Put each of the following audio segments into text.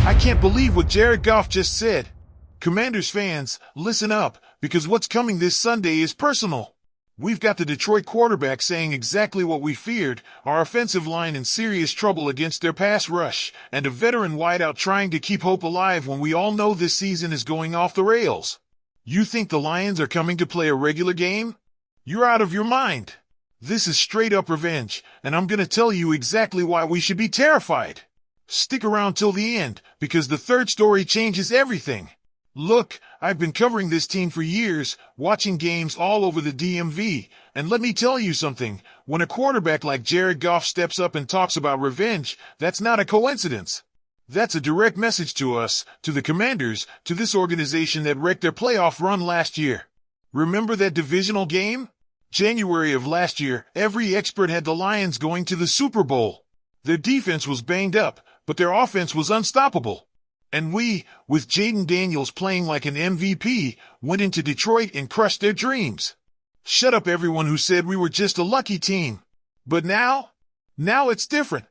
I can't believe what Jared Goff just said. Commanders fans, listen up, because what's coming this Sunday is personal. We've got the Detroit quarterback saying exactly what we feared, our offensive line in serious trouble against their pass rush, and a veteran wideout trying to keep hope alive when we all know this season is going off the rails. You think the Lions are coming to play a regular game? You're out of your mind. This is straight up revenge, and I'm gonna tell you exactly why we should be terrified. Stick around till the end, because the third story changes everything. Look, I've been covering this team for years, watching games all over the DMV, and let me tell you something, when a quarterback like Jared Goff steps up and talks about revenge, that's not a coincidence. That's a direct message to us, to the Commanders, to this organization that wrecked their playoff run last year. Remember that divisional game? January of last year, every expert had the Lions going to the Super Bowl. Their defense was banged up, but their offense was unstoppable. And we, with Jaden Daniels playing like an MVP, went into Detroit and crushed their dreams. Shut up everyone who said we were just a lucky team. But now it's different.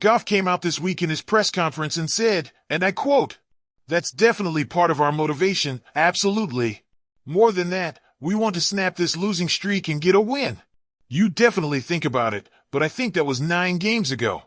Goff came out this week in his press conference and said, and I quote, "That's definitely part of our motivation, absolutely. More than that, we want to snap this losing streak and get a win." You definitely think about it, but I think that was 9 games ago.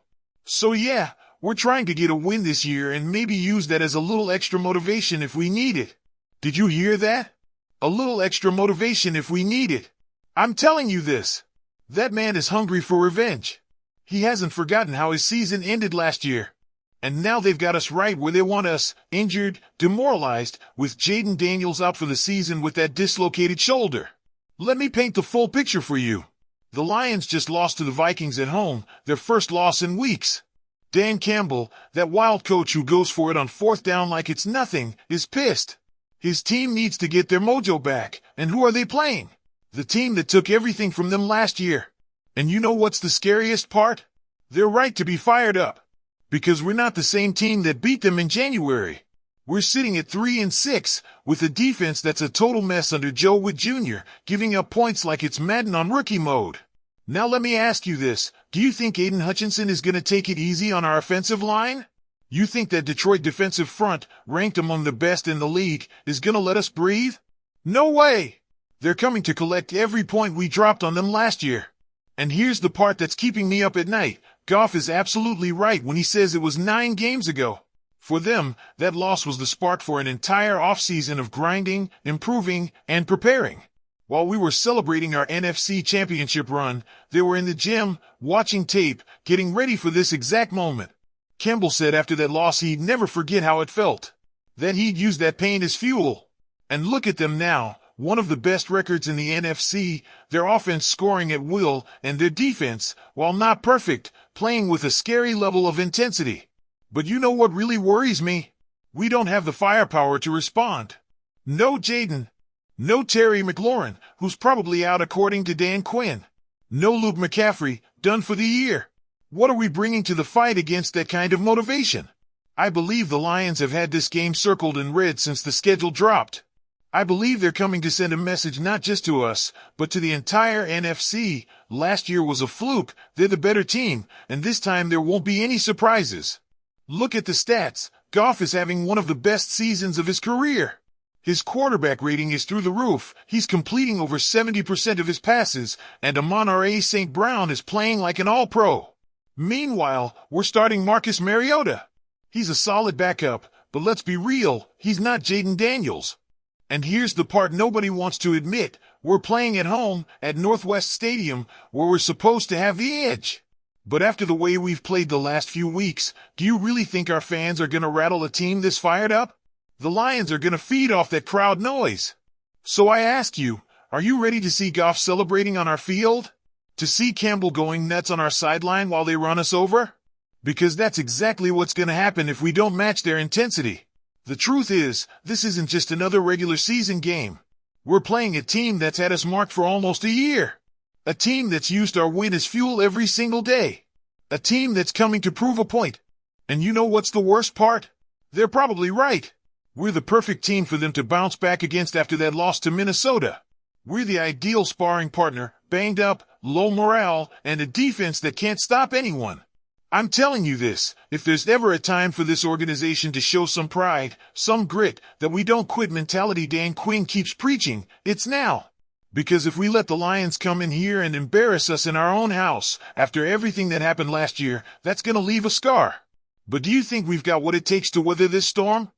So yeah, we're trying to get a win this year and maybe use that as a little extra motivation if we need it. Did you hear that? A little extra motivation if we need it. I'm telling you this. That man is hungry for revenge. He hasn't forgotten how his season ended last year. And now they've got us right where they want us, injured, demoralized, with Jaden Daniels out for the season with that dislocated shoulder. Let me paint the full picture for you. The Lions just lost to the Vikings at home, their first loss in weeks. Dan Campbell, that wild coach who goes for it on 4th down like it's nothing, is pissed. His team needs to get their mojo back, and who are they playing? The team that took everything from them last year. And you know what's the scariest part? They're right to be fired up. Because we're not the same team that beat them in January. We're sitting at 3-6, with a defense that's a total mess under Joe Witt Jr., giving up points like it's Madden on rookie mode. Now let me ask you this, do you think Aiden Hutchinson is going to take it easy on our offensive line? You think that Detroit defensive front, ranked among the best in the league, is going to let us breathe? No way! They're coming to collect every point we dropped on them last year. And here's the part that's keeping me up at night. Goff is absolutely right when he says it was 9 games ago. For them, that loss was the spark for an entire offseason of grinding, improving, and preparing. While we were celebrating our NFC championship run, they were in the gym, watching tape, getting ready for this exact moment. Campbell said after that loss he'd never forget how it felt. That he'd use that pain as fuel. And look at them now, one of the best records in the NFC, their offense scoring at will, and their defense, while not perfect, playing with a scary level of intensity. But you know what really worries me? We don't have the firepower to respond. No Jaden. No Terry McLaurin, who's probably out according to Dan Quinn. No Luke McCaffrey, done for the year. What are we bringing to the fight against that kind of motivation? I believe the Lions have had this game circled in red since the schedule dropped. I believe they're coming to send a message not just to us, but to the entire NFC. Last year was a fluke, they're the better team, and this time there won't be any surprises. Look at the stats. Goff is having one of the best seasons of his career. His quarterback rating is through the roof, he's completing over 70% of his passes, and Amon-Ra St. Brown is playing like an all-pro. Meanwhile, we're starting Marcus Mariota. He's a solid backup, but let's be real, he's not Jaden Daniels. And here's the part nobody wants to admit, we're playing at home, at Northwest Stadium, where we're supposed to have the edge. But after the way we've played the last few weeks, do you really think our fans are going to rattle a team this fired up? The Lions are going to feed off that crowd noise. So I ask you, are you ready to see Goff celebrating on our field? To see Campbell going nuts on our sideline while they run us over? Because that's exactly what's going to happen if we don't match their intensity. The truth is, this isn't just another regular season game. We're playing a team that's had us marked for almost a year. A team that's used our win as fuel every single day. A team that's coming to prove a point. And you know what's the worst part? They're probably right. We're the perfect team for them to bounce back against after that loss to Minnesota. We're the ideal sparring partner, banged up, low morale, and a defense that can't stop anyone. I'm telling you this, if there's ever a time for this organization to show some pride, some grit, that we don't quit mentality Dan Quinn keeps preaching, it's now. Because if we let the Lions come in here and embarrass us in our own house, after everything that happened last year, that's gonna leave a scar. But do you think we've got what it takes to weather this storm?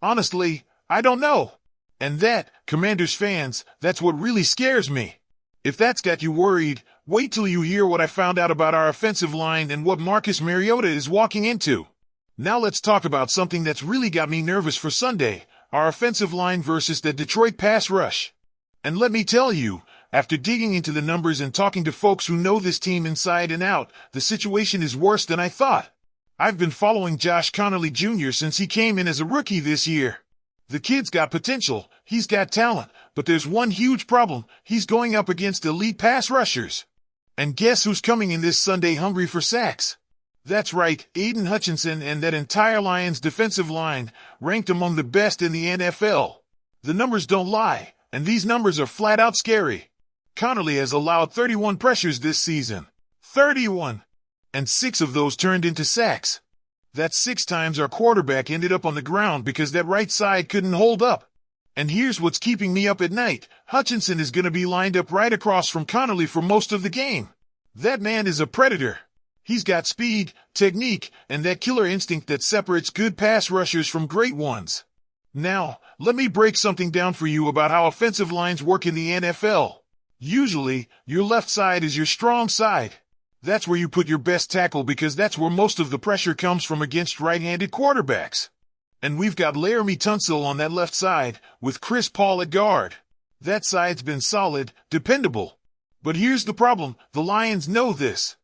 Honestly, I don't know. And that, Commanders fans, that's what really scares me. If that's got you worried, wait till you hear what I found out about our offensive line and what Marcus Mariota is walking into. Now let's talk about something that's really got me nervous for Sunday, our offensive line versus the Detroit pass rush. And let me tell you, after digging into the numbers and talking to folks who know this team inside and out, the situation is worse than I thought. I've been following Josh Connolly Jr. since he came in as a rookie this year. The kid's got potential, he's got talent, but there's one huge problem, he's going up against elite pass rushers. And guess who's coming in this Sunday hungry for sacks? That's right, Aiden Hutchinson and that entire Lions defensive line, ranked among the best in the NFL. The numbers don't lie, and these numbers are flat out scary. Connolly has allowed 31 pressures this season. 31! And 6 of those turned into sacks. That's 6 times our quarterback ended up on the ground because that right side couldn't hold up. And here's what's keeping me up at night. Hutchinson is going to be lined up right across from Connolly for most of the game. That man is a predator. He's got speed, technique, and that killer instinct that separates good pass rushers from great ones. Now, let me break something down for you about how offensive lines work in the NFL. Usually, your left side is your strong side. That's where you put your best tackle because that's where most of the pressure comes from against right-handed quarterbacks. And we've got Laramie Tunsil on that left side, with Chris Paul at guard. That side's been solid, dependable. But here's the problem, the Lions know this.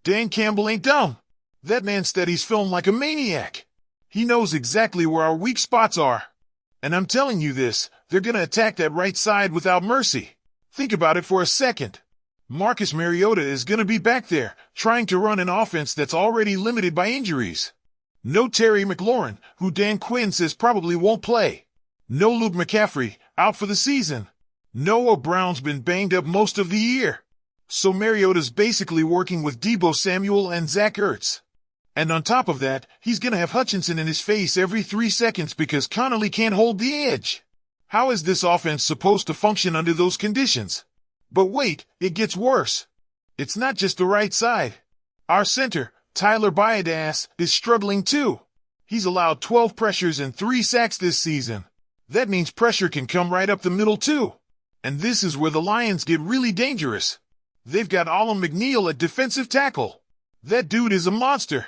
Dan Campbell ain't dumb. That man studies film like a maniac. He knows exactly where our weak spots are. And I'm telling you this, they're gonna attack that right side without mercy. Think about it for a second. Marcus Mariota is going to be back there, trying to run an offense that's already limited by injuries. No Terry McLaurin, who Dan Quinn says probably won't play. No Luke McCaffrey, out for the season. Noah Brown's been banged up most of the year. So Mariota's basically working with Deebo Samuel and Zach Ertz. And on top of that, he's going to have Hutchinson in his face every 3 seconds because Connolly can't hold the edge. How is this offense supposed to function under those conditions? But wait, it gets worse. It's not just the right side. Our center, Tyler Biadasz, is struggling too. He's allowed 12 pressures and 3 sacks this season. That means pressure can come right up the middle too. And this is where the Lions get really dangerous. They've got Alan McNeil at defensive tackle. That dude is a monster.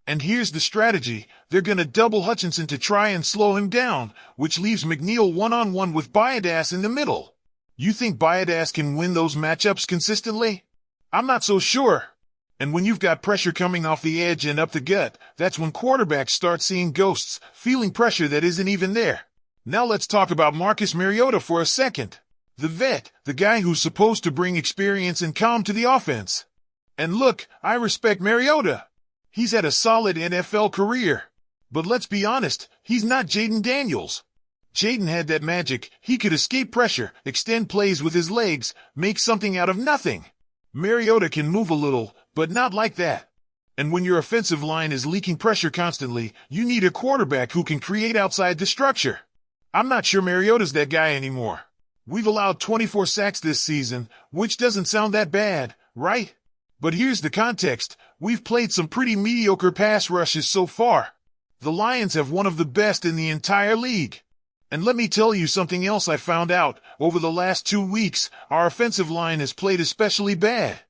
And here's the strategy. They're going to double Hutchinson to try and slow him down, which leaves McNeil one-on-one with Biadasz in the middle. You think Biadasz can win those matchups consistently? I'm not so sure. And when you've got pressure coming off the edge and up the gut, that's when quarterbacks start seeing ghosts, feeling pressure that isn't even there. Now let's talk about Marcus Mariota for a second. The vet, the guy who's supposed to bring experience and calm to the offense. And look, I respect Mariota. He's had a solid NFL career. But let's be honest, he's not Jaden Daniels. Jaden had that magic. He could escape pressure, extend plays with his legs, make something out of nothing. Mariota can move a little, but not like that. And when your offensive line is leaking pressure constantly, you need a quarterback who can create outside the structure. I'm not sure Mariota's that guy anymore. We've allowed 24 sacks this season, which doesn't sound that bad, right? But here's the context. We've played some pretty mediocre pass rushes so far. The Lions have one of the best in the entire league. And let me tell you something else I found out. Over the last 2 weeks, our offensive line has played especially bad.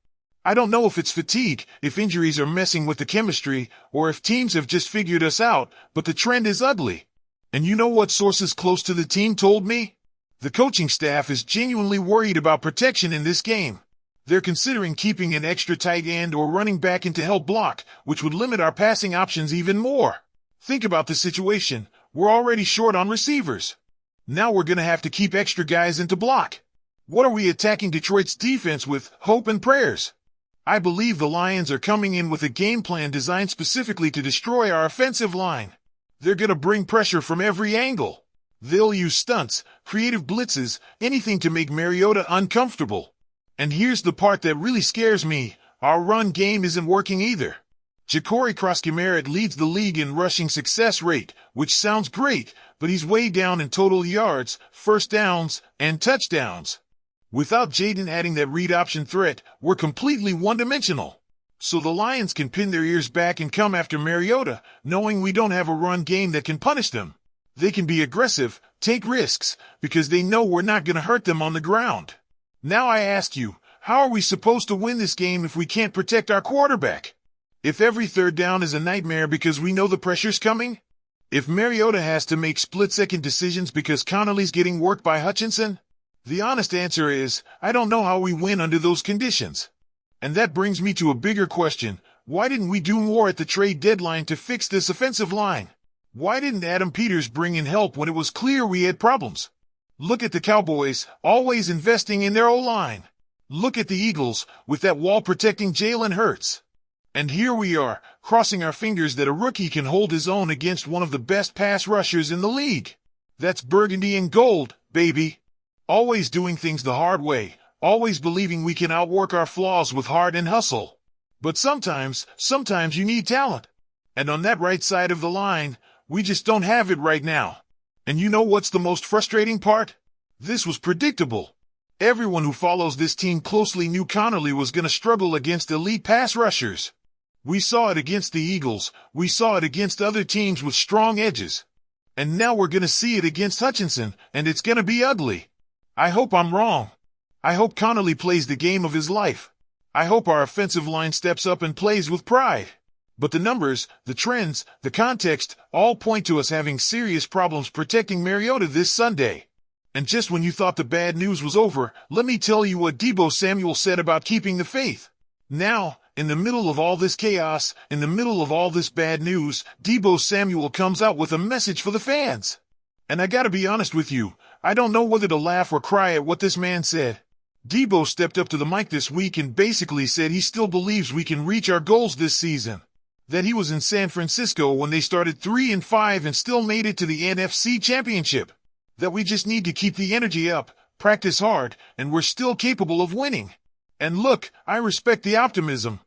I don't know if it's fatigue, if injuries are messing with the chemistry, or if teams have just figured us out, but the trend is ugly. And you know what sources close to the team told me? The coaching staff is genuinely worried about protection in this game. They're considering keeping an extra tight end or running back in to help block, which would limit our passing options even more. Think about the situation. We're already short on receivers. Now we're going to have to keep extra guys in to block. What are we attacking Detroit's defense with, hope and prayers? I believe the Lions are coming in with a game plan designed specifically to destroy our offensive line. They're going to bring pressure from every angle. They'll use stunts, creative blitzes, anything to make Mariota uncomfortable. And here's the part that really scares me. Our run game isn't working either. Ja'Cory Cross-Kemerit leads the league in rushing success rate, which sounds great, but he's way down in total yards, first downs, and touchdowns. Without Jaden adding that read option threat, we're completely one-dimensional. So the Lions can pin their ears back and come after Mariota, knowing we don't have a run game that can punish them. They can be aggressive, take risks, because they know we're not going to hurt them on the ground. Now I ask you, how are we supposed to win this game if we can't protect our quarterback? If every third down is a nightmare because we know the pressure's coming? If Mariota has to make split-second decisions because Connolly's getting worked by Hutchinson? The honest answer is, I don't know how we win under those conditions. And that brings me to a bigger question. Why didn't we do more at the trade deadline to fix this offensive line? Why didn't Adam Peters bring in help when it was clear we had problems? Look at the Cowboys, always investing in their O-line. Look at the Eagles, with that wall protecting Jalen Hurts. And here we are, crossing our fingers that a rookie can hold his own against one of the best pass rushers in the league. That's Burgundy and Gold, baby. Always doing things the hard way, always believing we can outwork our flaws with heart and hustle. But sometimes you need talent. And on that right side of the line, we just don't have it right now. And you know what's the most frustrating part? This was predictable. Everyone who follows this team closely knew Connolly was going to struggle against elite pass rushers. We saw it against the Eagles. We saw it against other teams with strong edges. And now we're going to see it against Hutchinson, and it's going to be ugly. I hope I'm wrong. I hope Connolly plays the game of his life. I hope our offensive line steps up and plays with pride. But the numbers, the trends, the context, all point to us having serious problems protecting Mariota this Sunday. And just when you thought the bad news was over, let me tell you what Deebo Samuel said about keeping the faith. Now, in the middle of all this chaos, in the middle of all this bad news, Deebo Samuel comes out with a message for the fans. And I gotta be honest with you, I don't know whether to laugh or cry at what this man said. Deebo stepped up to the mic this week and basically said he still believes we can reach our goals this season. That he was in San Francisco when they started 3-5 and still made it to the NFC Championship. That we just need to keep the energy up, practice hard, and we're still capable of winning. And look, I respect the optimism.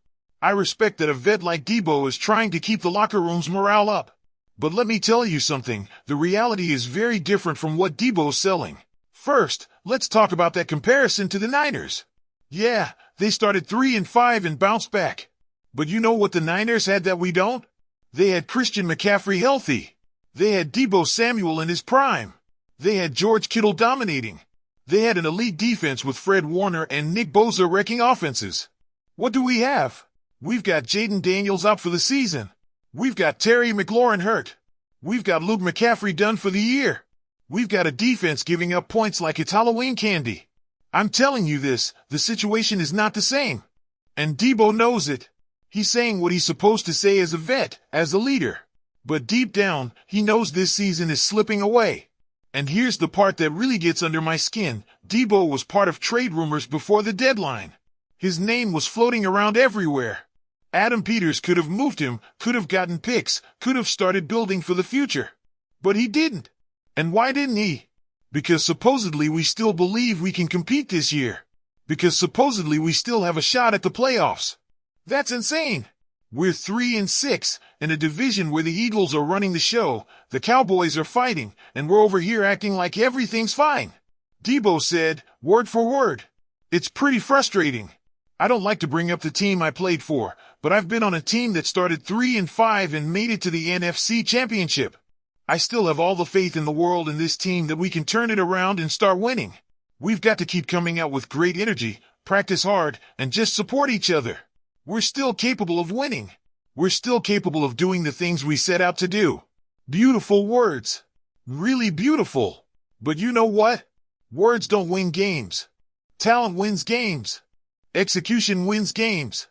I respect that a vet like Deebo is trying to keep the locker room's morale up. But let me tell you something, the reality is very different from what Deebo's selling. First, let's talk about that comparison to the Niners. Yeah, they started 3-5 and bounced back. But you know what the Niners had that we don't? They had Christian McCaffrey healthy. They had Deebo Samuel in his prime. They had George Kittle dominating. They had an elite defense with Fred Warner and Nick Bosa wrecking offenses. What do we have? We've got Jaden Daniels out for the season. We've got Terry McLaurin hurt. We've got Luke McCaffrey done for the year. We've got a defense giving up points like it's Halloween candy. I'm telling you this, the situation is not the same. And Deebo knows it. He's saying what he's supposed to say as a vet, as a leader. But deep down, he knows this season is slipping away. And here's the part that really gets under my skin. Deebo was part of trade rumors before the deadline. His name was floating around everywhere. Adam Peters could have moved him, could have gotten picks, could have started building for the future. But he didn't. And why didn't he? Because supposedly we still believe we can compete this year. Because supposedly we still have a shot at the playoffs. That's insane. We're 3-6, in a division where the Eagles are running the show, the Cowboys are fighting, and we're over here acting like everything's fine. Deebo said, word for word. It's pretty frustrating. I don't like to bring up the team I played for, but I've been on a team that started 3-5 and made it to the NFC Championship. I still have all the faith in the world in this team that we can turn it around and start winning. We've got to keep coming out with great energy, practice hard, and just support each other. We're still capable of winning. We're still capable of doing the things we set out to do. Beautiful words. Really beautiful. But you know what? Words don't win games. Talent wins games. Execution wins games.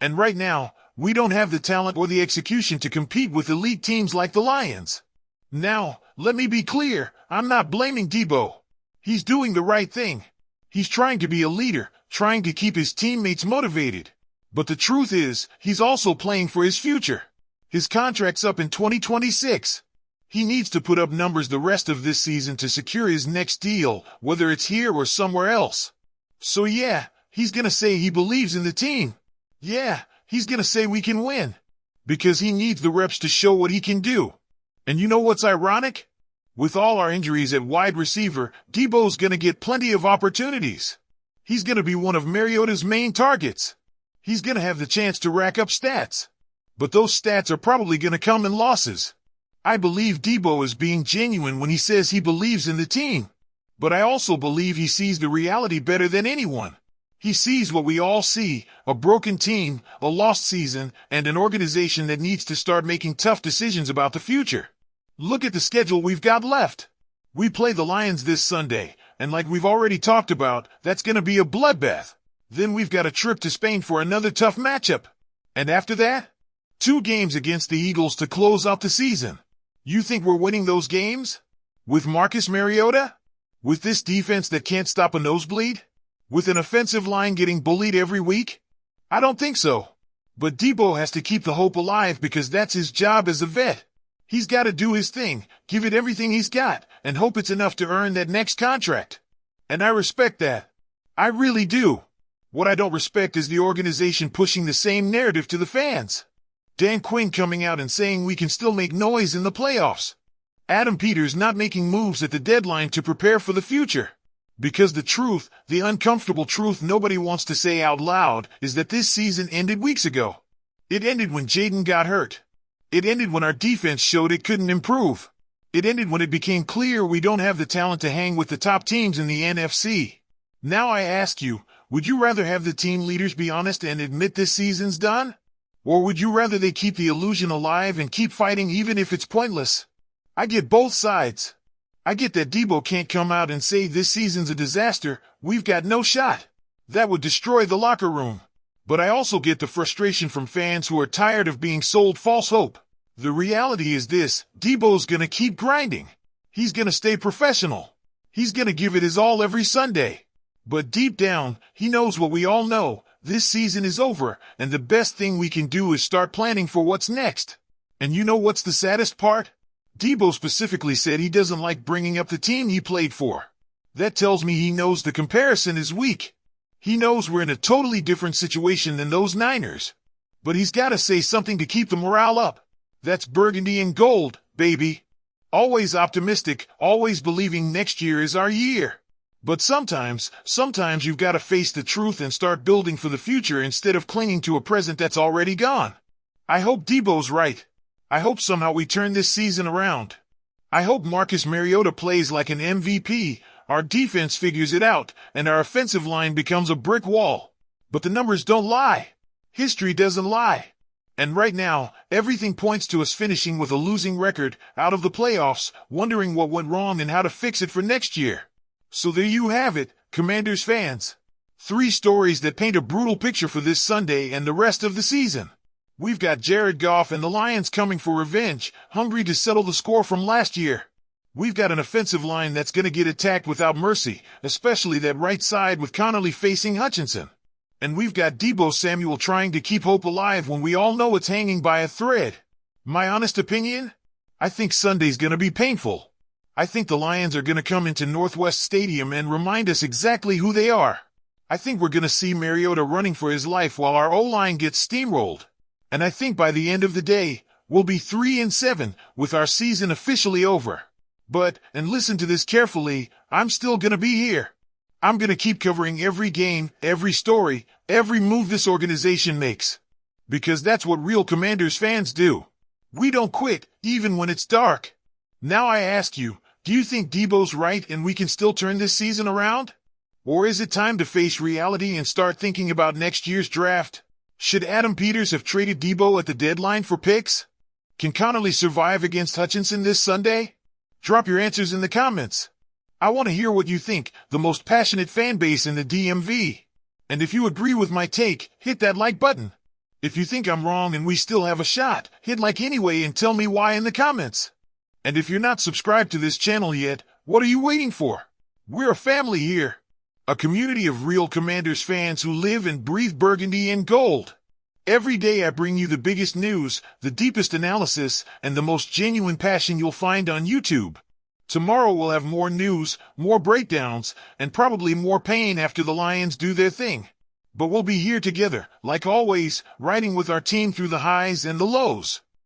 And right now, we don't have the talent or the execution to compete with elite teams like the Lions. Now, let me be clear, I'm not blaming Deebo. He's doing the right thing. He's trying to be a leader, trying to keep his teammates motivated. But the truth is, he's also playing for his future. His contract's up in 2026. He needs to put up numbers the rest of this season to secure his next deal, whether it's here or somewhere else. So yeah, he's gonna say he believes in the team. Yeah, he's gonna say we can win. because he needs the reps to show what he can do. And you know what's ironic? With all our injuries at wide receiver, Debo's gonna get plenty of opportunities. He's gonna be one of Mariota's main targets. He's gonna have the chance to rack up stats. But those stats are probably gonna come in losses. I believe Debo is being genuine when he says he believes in the team. But I also believe he sees the reality better than anyone. He sees what we all see, a broken team, a lost season, and an organization that needs to start making tough decisions about the future. Look at the schedule we've got left. We play the Lions this Sunday, and like we've already talked about, that's gonna be a bloodbath. Then we've got a trip to Spain for another tough matchup. And after that, 2 games against the Eagles to close out the season. You think we're winning those games? With Marcus Mariota? With this defense that can't stop a nosebleed? With an offensive line getting bullied every week? I don't think so. But Debo has to keep the hope alive because that's his job as a vet. He's got to do his thing, give it everything he's got, and hope it's enough to earn that next contract. And I respect that. I really do. What I don't respect is the organization pushing the same narrative to the fans. Dan Quinn coming out and saying we can still make noise in the playoffs. Adam Peters not making moves at the deadline to prepare for the future. Because the truth, the uncomfortable truth nobody wants to say out loud, is that this season ended weeks ago. It ended when Jaden got hurt. It ended when our defense showed it couldn't improve. It ended when it became clear we don't have the talent to hang with the top teams in the NFC. Now I ask you, would you rather have the team leaders be honest and admit this season's done? Or would you rather they keep the illusion alive and keep fighting even if it's pointless? I get both sides. I get that Debo can't come out and say this season's a disaster, we've got no shot. That would destroy the locker room. But I also get the frustration from fans who are tired of being sold false hope. The reality is this, Debo's gonna keep grinding. He's gonna stay professional. He's gonna give it his all every Sunday. But deep down, he knows what we all know, this season is over, and the best thing we can do is start planning for what's next. And you know what's the saddest part? Debo specifically said he doesn't like bringing up the team he played for. That tells me he knows the comparison is weak. He knows we're in a totally different situation than those Niners. But he's got to say something to keep the morale up. That's Burgundy and Gold, baby. Always optimistic, always believing next year is our year. But sometimes you've got to face the truth and start building for the future instead of clinging to a present that's already gone. I hope Debo's right. I hope somehow we turn this season around. I hope Marcus Mariota plays like an MVP, our defense figures it out, and our offensive line becomes a brick wall. But the numbers don't lie. History doesn't lie. And right now, everything points to us finishing with a losing record, out of the playoffs, wondering what went wrong and how to fix it for next year. So there you have it, Commanders fans. 3 stories that paint a brutal picture for this Sunday and the rest of the season. We've got Jared Goff and the Lions coming for revenge, hungry to settle the score from last year. We've got an offensive line that's going to get attacked without mercy, especially that right side with Connolly facing Hutchinson. And we've got Debo Samuel trying to keep hope alive when we all know it's hanging by a thread. My honest opinion? I think Sunday's going to be painful. I think the Lions are going to come into Northwest Stadium and remind us exactly who they are. I think we're going to see Mariota running for his life while our O-line gets steamrolled. And I think by the end of the day, we'll be 3-7, with our season officially over. But, and listen to this carefully, I'm still gonna be here. I'm gonna keep covering every game, every story, every move this organization makes. Because that's what real Commanders fans do. We don't quit, even when it's dark. Now I ask you, do you think Debo's right and we can still turn this season around? Or is it time to face reality and start thinking about next year's draft? Should Adam Peters have traded Debo at the deadline for picks? Can Connolly survive against Hutchinson this Sunday? Drop your answers in the comments. I want to hear what you think, the most passionate fan base in the DMV. And if you agree with my take, hit that like button. If you think I'm wrong and we still have a shot, hit like anyway and tell me why in the comments. And if you're not subscribed to this channel yet, what are you waiting for? We're a family here. A community of real Commanders fans who live and breathe Burgundy and Gold. Every day I bring you the biggest news, the deepest analysis, and the most genuine passion you'll find on YouTube. Tomorrow we'll have more news, more breakdowns, and probably more pain after the Lions do their thing. But we'll be here together, like always, riding with our team through the highs and the lows.